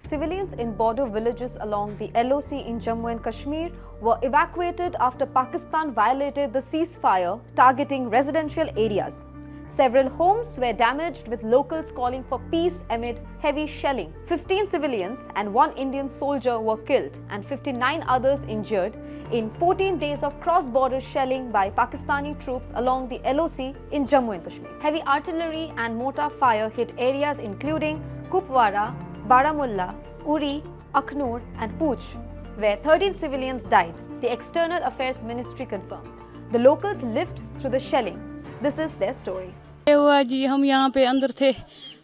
Civilians in border villages along the LOC in Jammu and Kashmir were evacuated after Pakistan violated the ceasefire, targeting residential areas. Several homes were damaged, with locals calling for peace amid heavy shelling. 15 civilians and 1 Indian soldier were killed and 59 others injured in 14 days of cross-border shelling by Pakistani troops along the LOC in Jammu and Kashmir. Heavy artillery and mortar fire hit areas including Kupwara, Baramulla, Uri, Akhnur and Pooch, where 13 civilians died, the External Affairs Ministry confirmed. The locals lived through the shelling. This is their story. हुआ जी, हम यहाँ पे अंदर थे,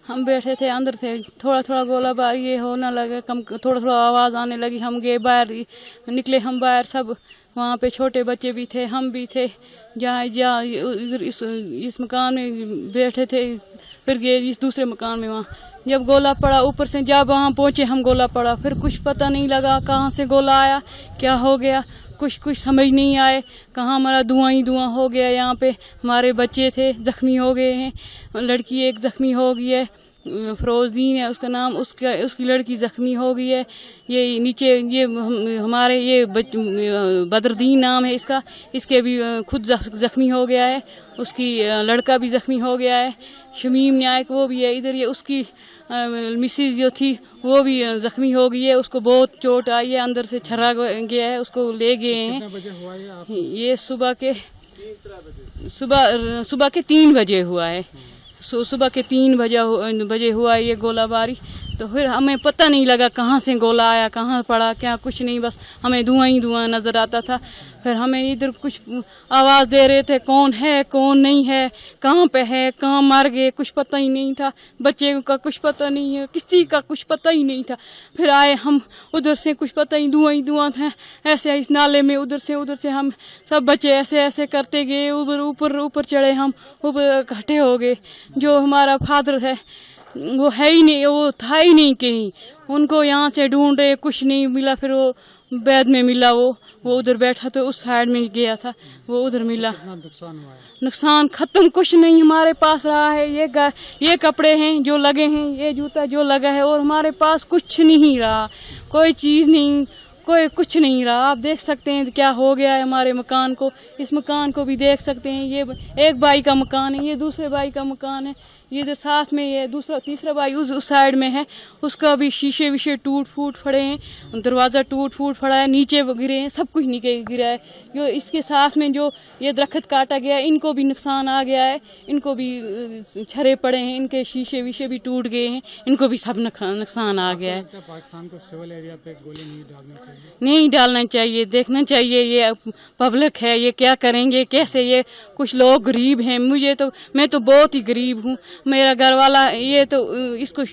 हम बैठे थे अंदर थे, थोड़ा थोड़ा गोला बार ये होने लगा, कम थोड़ा थोड़ा आवाज़ आने लगी, हम गए बाहर, निकले हम बाहर, सब वहाँ पे छोटे बच्चे भी थे, हम भी थे, जहाँ इस मकान में बैठे थे, फिर गए इस दूसरे मकान में, वहाँ जब गोला पड़ा ऊपर से, जब वहाँ पहुँचे हम गोला पड़ा, फिर कुछ पता नहीं लगा कहाँ से गोला आया, क्या हो गया, कुछ समझ नहीं आए, कहाँ हमारा धुआं ही धुआं हो गया। यहाँ पे हमारे बच्चे थे, जख्मी हो गए हैं, लड़की एक जख्मी हो गई है, फरोजीन है उसका नाम, उसकी लड़की जख्मी हो गई है। ये नीचे ये हमारे ये बदरुद्दीन नाम है इसका, इसके भी खुद जख्मी हो गया है, उसकी लड़का भी जख्मी हो गया है, शमीम नायक वो भी है इधर, ये उसकी मिसेज जो थी वो भी जख्मी हो गई है, उसको बहुत चोट आई है, अंदर से छर्रा गया है, उसको ले गए हैं। ये सुबह के 3 बजे हुआ है, सुबह के 3 बजे हुआ है ये गोलाबारी। तो फिर हमें पता नहीं लगा कहाँ से गोला आया, कहाँ पड़ा, क्या कुछ नहीं, बस हमें धुआं ही धुआं नज़र आता था। फिर हमें इधर कुछ आवाज़ दे रहे थे, कौन है कौन नहीं है, कहाँ पे है, कहाँ मर गए, कुछ पता ही नहीं था, बच्चे का कुछ पता नहीं है, किसी का कुछ पता ही नहीं था। फिर आए हम उधर से, कुछ पता ही धुआं था, ऐसे इस नाले में उधर से हम सब बच्चे ऐसे करते गए, ऊपर चढ़े, हम ऊपर इकट्ठे हो गए। जो हमारा फादर है वो है ही नहीं, वो था ही नहीं कहीं, उनको यहाँ से ढूंढ रहे, कुछ नहीं मिला। फिर वो बैद में मिला, वो उधर बैठा तो उस साइड में गया था, वो उधर मिला। नुकसान खत्म कुछ नहीं हमारे पास रहा है, ये कपड़े हैं जो लगे हैं, ये जूता जो लगा है, और हमारे पास कुछ नहीं रहा, कोई चीज़ नहीं, कोई कुछ नहीं रहा। आप देख सकते हैं क्या हो गया है हमारे मकान को, इस मकान को भी देख सकते हैं, ये एक भाई का मकान है, ये दूसरे भाई का मकान है, ये इधर साथ में ये तीसरा भाई उस साइड में है, उसका भी शीशे विशे टूट फूट पड़े हैं, दरवाज़ा टूट फूट पड़ा है, नीचे गिरे हैं, सब कुछ नीचे गिरा है। जो इसके साथ में जो ये दरख्त काटा गया है, इनको भी नुकसान आ गया है, इनको भी छरे पड़े हैं, इनके शीशे विशे भी टूट गए हैं, इनको भी सब नुकसान आ गया है। पाकिस्तान को सिविल एरिया पे गोली नहीं डालना चाहिए, देखना चाहिए, ये पब्लिक है, ये क्या करेंगे, कैसे, ये कुछ लोग गरीब हैं, मैं तो बहुत ही गरीब हूँ, मेरा घर वाला ये तो इसको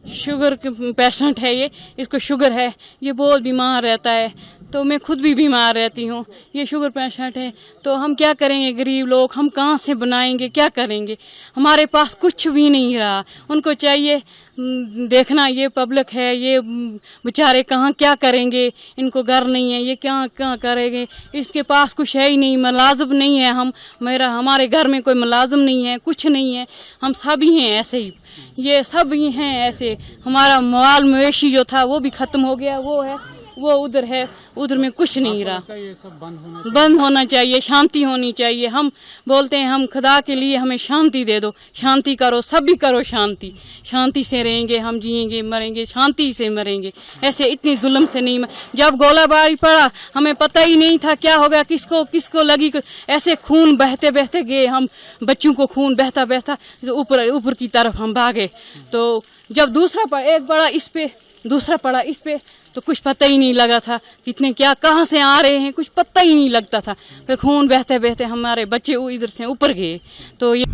शुगर पेशेंट है, ये इसको शुगर है, ये बहुत बीमार रहता है, तो मैं खुद भी बीमार रहती हूँ, ये शुगर पेशेंट है, तो हम क्या करेंगे गरीब लोग, हम कहाँ से बनाएंगे, क्या करेंगे, हमारे पास कुछ भी नहीं रहा। उनको चाहिए देखना, ये पब्लिक है, ये बेचारे कहाँ क्या करेंगे, इनको घर नहीं है, ये क्या करेंगे, इसके पास कुछ है ही नहीं, मुलाजिम नहीं है, हमारे घर में कोई मुलाजिम नहीं है, कुछ नहीं है, हम सब ही हैं ऐसे ही, ये सब ही हैं ऐसे। हमारा माल मवेशी जो था वो भी ख़त्म हो गया, वो उधर है, उधर में कुछ नहीं रहा। ये सब बंद होना चाहिए, शांति होनी चाहिए। हम बोलते हैं हम खुदा के लिए हमें शांति दे दो, शांति करो, सब भी करो शांति से रहेंगे, हम जिएंगे मरेंगे शांति से मरेंगे, ऐसे इतनी जुल्म से नहीं। जब गोलाबारी पड़ा हमें पता ही नहीं था क्या होगा, किसको लगी, ऐसे खून बहते बहते गए, हम बच्चों को खून बहता बहता ऊपर की तरफ हम भागे। तो जब दूसरा पड़ा, एक बड़ा इस पे, दूसरा पड़ा इस पे, तो कुछ पता ही नहीं लगा था कितने क्या कहाँ से आ रहे हैं, कुछ पता ही नहीं लगता था। फिर खून बहते बहते हमारे बच्चे इधर से ऊपर गए। तो ये